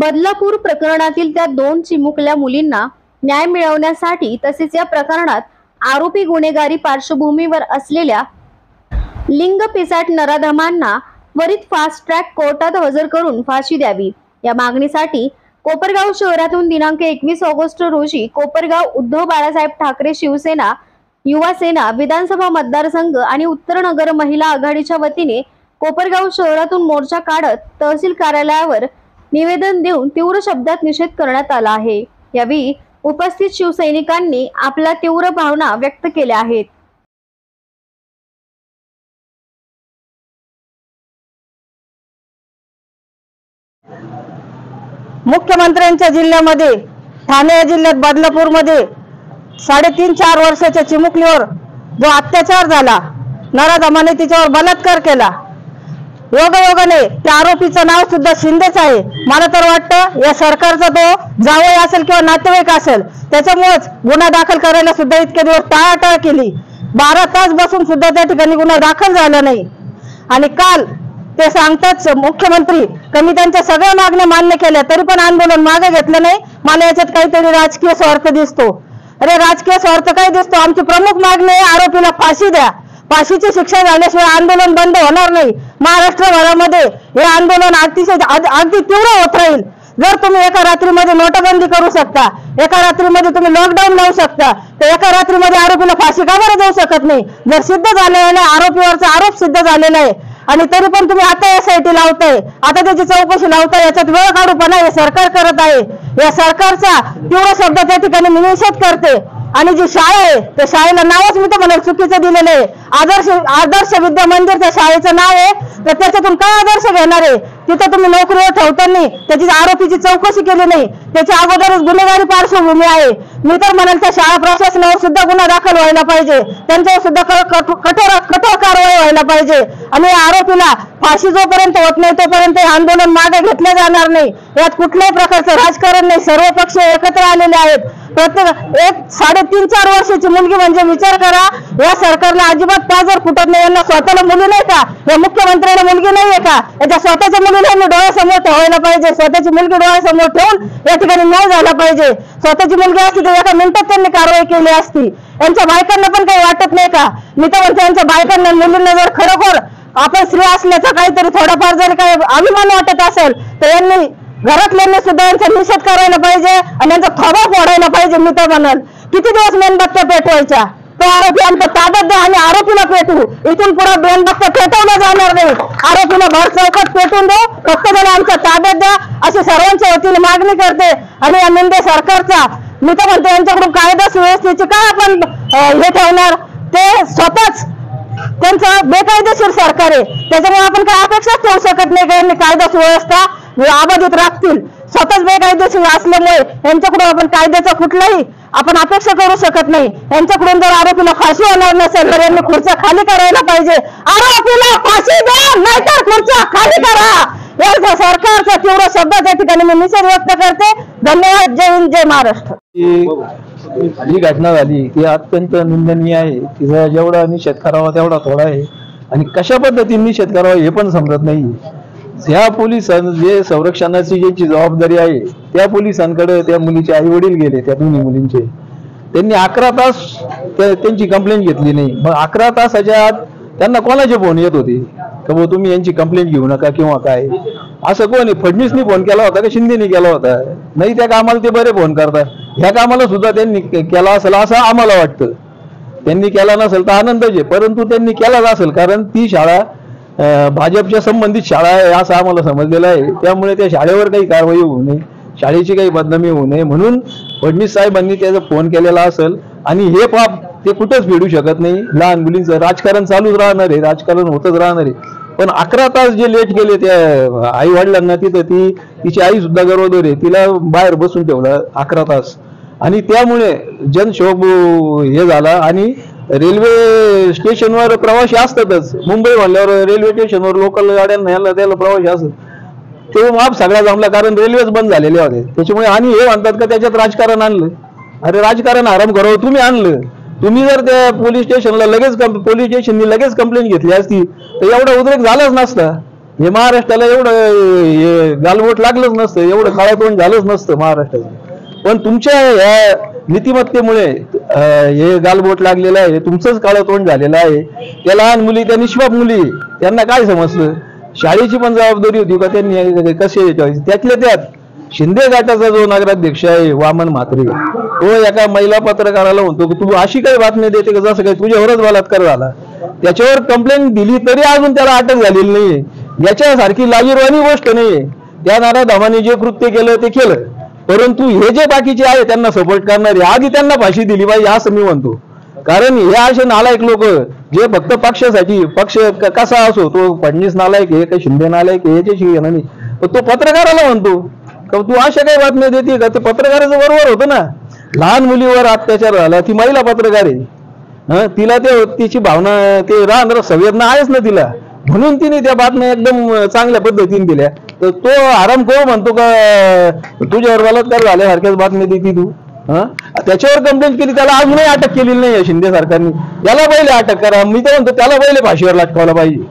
बदलापूर प्रकरणातील त्या 2 चिमुकल्या मुलींना न्याय मिळवण्यासाठी तसेच या प्रकरणात आरोपी गुन्हेगारी पार्श्वभूमीवर असलेल्या लिंग पिसाट नराधमांना त्वरित फास्ट ट्रॅक कोर्टात हजर करून फाशी द्यावी या मागणीसाठी कोपरगाव शहरातून दिनांक 21 ऑगस्ट रोजी कोपरगाव उद्धव बाळासाहेब ठाकरे शिवसेना युवा सेना विधानसभा मतदारसंघ आणि उत्तर नगर महिला आघाडीच्या वतीने कोपरगाव शहरातून मोर्चा काढत तहसील कार्यालयावर निवेदन देऊन तीव्र शब्दात निषेध करण्यात आला आहे। यावेळी उपस्थित शिवसैनिकांनी आपल्या तीव्र भावना व्यक्त केल्या आहेत। मुख्यमंत्र्यांच्या जिल्ह्यामध्ये ठाणे जिल्ह्यात बदलापूरमध्ये 3.5-4 वर्षाच्या चिमुकलीवर जो अत्याचार झाला, नराधमाने तिच्यावर बलात्कार केला, योगायोगाने त्या आरोपीचं नाव सुद्धा शिंदेच आहे। मला तर वाटतं या सरकारचा तो जावई असेल किंवा नातेवाईक असेल, त्याच्यामुळेच गुन्हा दाखल करायला सुद्धा इतके दिवस टाळाटाळ केली। 12 तास बसून सुद्धा त्या ठिकाणी गुन्हा दाखल झाला नाही। आणि काल ते सांगतात मुख्यमंत्री कमी त्यांच्या सगळ्या मागण्या मान्य केल्या तरी पण आंदोलन मागे घेतलं नाही। मला याच्यात काहीतरी राजकीय स्वार्थ दिसतो। अरे राजकीय स्वार्थ काय दिसतो? आमची प्रमुख मागणी आहे आरोपीला फाशी द्या। फाशीची शिक्षा झाल्याशिवाय आंदोलन बंद होणार नाही। महाराष्ट्रभरामध्ये हे आंदोलन अगदी तीव्र होत राहील। जर तुम्ही एका रात्रीमध्ये नोटाबंदी करू शकता, एका रात्रीमध्ये तुम्ही लॉकडाऊन लावू शकता, तर एका रात्रीमध्ये आरोपीला फाशी का बरं देऊ शकत नाही? जर सिद्ध झालेला आहे, आरोपीवरचा आरोप सिद्ध झालेला आहे आणि तरी पण तुम्ही आता SIT लावताय, आता त्याची चौकशी लावताय, याच्यात वेळ काढूपणा हे सरकार करत आहे। या सरकारचा तीव्र शब्द त्या ठिकाणी मी निषेध करते। आणि जी शाळा आहे त्या शाळेला नावच मी तर म्हणाल चुकीचं दिलेलं आहे। आदर्श विद्या मंदिर त्या शाळेचं नाव आहे, तर त्याच्यातून काय आदर्श घेणार आहे? तिथं तुम्ही नोकरीवर ठेवताना त्याची आरोपीची चौकशी केली नाही, त्याच्या अगोदरच गुन्हेगारी पार्श्वभूमी आहे। मी तर म्हणाल त्या शाळा प्रशासनावर सुद्धा गुन्हा दाखल व्हायला पाहिजे, त्यांच्यावर सुद्धा कठोर कारवाई व्हायला पाहिजे। आणि आरोपीला फाशी जोपर्यंत होत नाही तोपर्यंत आंदोलन मागे घेतले जाणार नाही। यात कुठल्याही प्रकारचं राजकारण नाही, सर्व पक्ष एकत्र आलेले आहेत। प्रत्येक 3.5-4 वर्षाची मुलगी म्हणजे विचार करा, या सरकारला अजिबात पाजर फुटत नाही। यांना स्वतःला मुली नाही का? या मुख्यमंत्र्यांना मुलगी नाहीये का? याच्या स्वतःच्या मुलीला यांनी डोळ्यासमोर ठेवायला पाहिजे। स्वतःची मुलगी डोळ्यासमोर ठेवून या ठिकाणी न्याय झाला पाहिजे। स्वतःची मुलगी असती तर एका मिनिटात त्यांनी कारवाई केली असती। यांच्या बायकांना पण काही वाटत नाही का? मी तर म्हणते यांच्या बायकांना मुलींना जर खरोखर आपण स्त्री असल्याचा काहीतरी थोडाफार जर काही अभिमान वाटत असेल तर यांनी घरातल्यांनी सुद्धा यांचा निषेध करायला पाहिजे आणि यांचा थोबा फोडायला पाहिजे। मी तर म्हणाल किती दिवस मेणबत्त्या पेटवायच्या? तो आरोपी आमच्या ताब्यात द्या आणि आरोपीला पेटवू। इथून पुढे मेणबत्त्या पेटवल्या जाणार नाही, आरोपीला भर चौकात पेटून देऊ, फक्त त्याला आमच्या ताब्यात द्या अशी सर्वांच्या वतीने मागणी करते। आणि या मिंदे सरकारचा मी तर म्हणते यांच्याकडून कायदा सुव्यवस्थेची काय आपण हे ठेवणार? ते स्वतःच त्यांचं बेकायदेशीर सरकार आहे, त्याच्यामुळे आपण काय अपेक्षा ठेवू शकत नाही की यांनी कायदा सुव्यवस्था अबाधित राखतील। स्वतःच बेकायदेशीर असल्यामुळे यांच्याकडून आपण कायद्याचा कुठलाही आपण अपेक्षा करू शकत नाही। यांच्याकडून जर आरोपीला फाशी होणार नसेल तर यांनी खुर्च्या खाली करायला पाहिजे। आरोपीला फाशी द्या नाहीतर खुर्च्या खाली करा। या सरकारचा तीव्र शब्दाच्या ठिकाणी मी निषेध व्यक्त करते। धन्यवाद। जय हिंद, जय महाराष्ट्र। जी घटना झाली ती अत्यंत निंदनीय आहे। तिचा जेवढा निषेध करावा तेवढा थोडा आहे आणि कशा पद्धतीने निषेध करावा हे पण समजत नाही। ह्या पोलिसांना जे संरक्षणाची ज्याची जबाबदारी आहे त्या पोलिसांकडे त्या मुलीचे आई वडील गेले, त्या दोन्ही मुलींचे। त्यांनी 11 तास त्यांची कंप्लेंट घेतली नाही। मग 11 तासाच्या आत त्यांना कोणाचे फोन येत होते का भाऊ तुम्ही यांची कंप्लेंट घेऊ नका किंवा काय? असं कोणी फडणवीसनी फोन केला होता का शिंदेनी केला होता? नाही, त्या कामाला ते बरे फोन करतात, ह्या कामाला सुद्धा त्यांनी केला असेल असं आम्हाला वाटतं। त्यांनी केला नसेल तर आनंदच आहे, परंतु त्यांनी केलाच असेल कारण ती शाळा भाजपच्या संबंधित शाळा आहे असं आम्हाला समजलेलं आहे। त्यामुळे त्या शाळेवर काही कारवाई होऊ नये, शाळेची काही बदनामी होऊ नये म्हणून फडणवीस साहेबांनी त्याचा फोन केलेला असेल। आणि हे पाप ते कुठंच फेडू शकत नाही। लहान मुलींचं राजकारण चालूच राहणार आहे, राजकारण होतच राहणार आहे। पण 11 तास जे लेट गेले त्या आई वडिलांना, तिथं तिची आई सुद्धा गरोदर आहे, तिला बाहेर बसून ठेवलं 11 तास। आणि त्यामुळे जनशोभ हे झाला। आणि रेल्वे स्टेशनवर प्रवासी असतातच, मुंबई म्हणल्यावर रेल्वे स्टेशनवर लोकल गाड्यांना यायला त्याला प्रवासी असतात, तो माप सगळा जमला कारण रेल्वेच बंद झालेले होते त्याच्यामुळे। आणि हे म्हणतात का त्याच्यात राजकारण आणलं। अरे राजकारण आराम करावं तुम्ही आणलं। तुम्ही जर त्या पोलीस स्टेशनला पोलीस स्टेशननी लगेच कंप्लेंट घेतली असती तर एवढा उद्रेक झालाच नसता। हे महाराष्ट्राला एवढं गालबोट लागलंच नसतं, एवढं काळातोंड झालंच नसतं महाराष्ट्राचं. पण तुमच्या या नीतिमत्तेमुळे हे गालबोट लागलेलं आहे, तुमचंच काळातोंड झालेलं आहे. त्या लहान मुली, त्या निष्पाप मुली, त्यांना काय समजलं? शाळेची पण जबाबदारी होती का त्यांनी कसे त्यातल्या त्यात शिंदे गटाचा जो नगराध्यक्ष आहे वामन म्हात्रे, तो एका महिला पत्रकाराला म्हणतो की तू अशी काही बातमी देते का जसं काही तुझ्यावरच बलात्कार झाला. त्याच्यावर कंप्लेंट दिली तरी अजून त्याला अटक झालेली नाहीये. याच्यासारखी लाजीरवाणी गोष्ट नाहीये. त्या नराधमाने जे कृत्य केलं ते केलं, परंतु हे जे बाकीचे आहे त्यांना सपोर्ट करणारे आधी त्यांना फाशी दिली पाहिजे असं मी म्हणतो. कारण हे असे नालायक लोक जे फक्त पक्षासाठी, पक्ष कसा असो, तो फडणवीस नालायक आहे का शिंदे नालायक आहे याच्याशी घेणं नाही, पण तो पत्रकाराला म्हणतो का तू अशा काही बातम्या देते का? ते पत्रकाराचं बरोबर होतं ना. लहान मुलीवर अत्याचार झाला, ती महिला पत्रकार आहे, तिला ते तिची भावना, ते राहणार संवेदना आहेच ना तिला, म्हणून तिने त्या बातम्या एकदम चांगल्या पद्धतीने दिल्या. तर तो आरामखोर म्हणतो का तुझ्यावर बलात्कार झाल्यासारख्याच बातम्या देते तू? त्याच्यावर कंप्लेंट केली, त्याला अजूनही अटक केलेली नाही शिंदे सरकारने. याला पहिले अटक करा, मी तर म्हणतो त्याला पहिले फाशीवर लटकावला पाहिजे,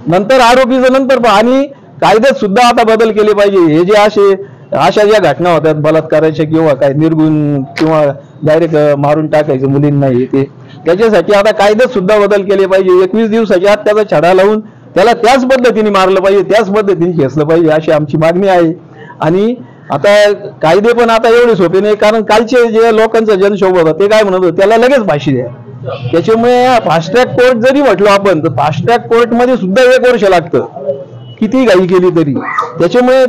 नंतर आरोपीचं नंतर. आणि कायद्यात सुद्धा आता बदल केले पाहिजे. हे जे अशा ज्या घटना होतात बलात्काराच्या किंवा काय निर्गुण किंवा डायरेक्ट मारून टाकायचं मुलींना, ते त्याच्यासाठी आता कायद्यात सुद्धा बदल केले पाहिजे. 21 दिवसाच्या आत त्याचा छडा लावून त्याला त्याच पद्धतीने मारलं पाहिजे, त्याच पद्धतीने खेचलं पाहिजे, अशी आमची मागणी आहे. आणि आता कायदे पण आता एवढे सोपे नाही, कारण कालचे जे लोकांचा जनक्षोभ होता ते काय म्हणत होतं, त्याला लगेच फाशी द्या. त्याच्यामुळे फास्ट ट्रॅक कोर्ट जरी म्हटलो आपण, तर फास्ट ट्रॅक कोर्टमध्ये सुद्धा 1 वर्ष लागतं किती घाई केली तरी. त्याच्यामुळे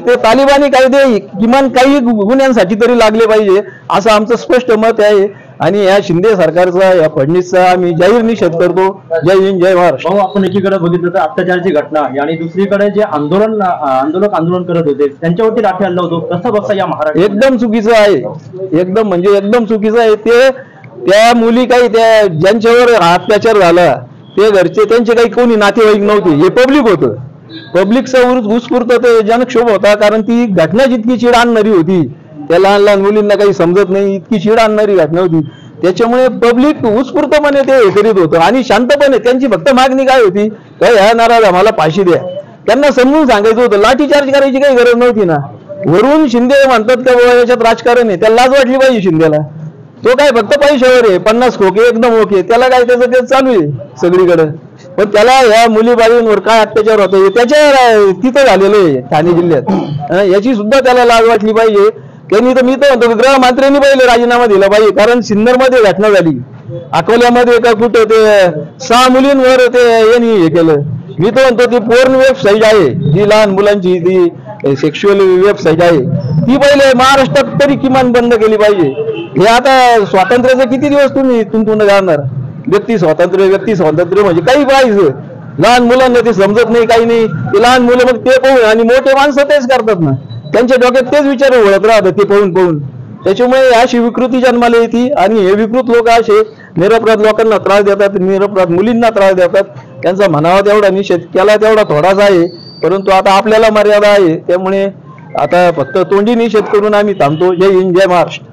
ते तालिबानी कायदे किमान काही गुन्ह्यांसाठी तरी लागले पाहिजे असं आमचं स्पष्ट मत आहे. आणि या शिंदे सरकारचा, या फडणवीसचा आम्ही जाहीर निषेध करतो. जय हिंद, जय महाराष्ट्र. भाऊ, आपण एकीकडे बघितलं तर अत्याचाराची घटना आणि दुसरीकडे जे आंदोलक आंदोलन करत होते त्यांच्यावरती लाठी हल्ला होतो, कसं बघता या महाराष्ट्र? एकदम चुकीचं आहे, एकदम म्हणजे एकदम चुकीचं आहे. ते त्या मुली काही त्या ज्यांच्यावर अत्याचार झाला ते घरचे, त्यांचे काही कोणी नातेवाईक नव्हते, हे पब्लिक होतं. पब्लिकचा उत्स्फूर्त ते जनक्षोभ होता, कारण ती घटना जितकी चीड आणणारी होती, त्या लहान लहान मुलींना काही समजत नाही इतकी चीड आणणारी घटना होती. त्याच्यामुळे पब्लिक उत्स्फूर्तपणे ते हे करीत होतं आणि शांतपणे त्यांची फक्त मागणी काय होती, काय ह्या नाराज आम्हाला फाशी द्या. त्यांना समजून सांगायचं होतं, लाठीचार्ज करायची काही गरज नव्हती ना. वरून शिंदे म्हणतात का याच्यात राजकारण आहे, त्याला लाज वाटली पाहिजे शिंदेला. तो काय फक्त पैशावर आहे, 50 खोके एकदम ओके, त्याला काय त्याचं ते चालू आहे सगळीकडे. पण त्याला ह्या मुली बाळींवर काय अत्याचार होतो त्याच्या तिथं झालेलं आहे ठाणे जिल्ह्यात, याची सुद्धा त्याला लाज वाटली पाहिजे. त्यांनी तर मी तर म्हणतो गृहमंत्र्यांनी पहिले राजीनामा दिला पाहिजे, कारण सिन्नरमध्ये घटना झाली, अकोल्यामध्ये का कुठं ते 6 मुलींवर ते यांनी हे केलं. मी तर म्हणतो ती पोर्न वेबसाईट आहे, जी लहान मुलांची ती सेक्शुअल वेबसाईट आहे, ती पहिले महाराष्ट्रात तरी किमान बंद केली पाहिजे. हे आता स्वातंत्र्याचं किती दिवस तुम्ही तुंतून जाणार? व्यक्ती स्वातंत्र्य म्हणजे काही पाहिजे. लहान मुलांना ते समजत नाही, काही नाही. ते लहान मुलं मग ते पाहून, आणि मोठे माणसं तेच करतात ना, त्यांच्या डोक्यात तेच विचार वळत राहतात ते पाहून. त्याच्यामुळे अशी विकृती जन्माला येते आणि हे विकृत लोक असे निरपराध लोकांना त्रास देतात, निरपराध मुलींना त्रास देतात. त्यांचा म्हणावा तेवढा निषेध केला तेवढा थोडाच आहे, परंतु आता आपल्याला मर्यादा आहे. त्यामुळे आता फक्त तोंडी निषेध करून आम्ही थांबतो. जय हिंद, जय महाराष्ट्र.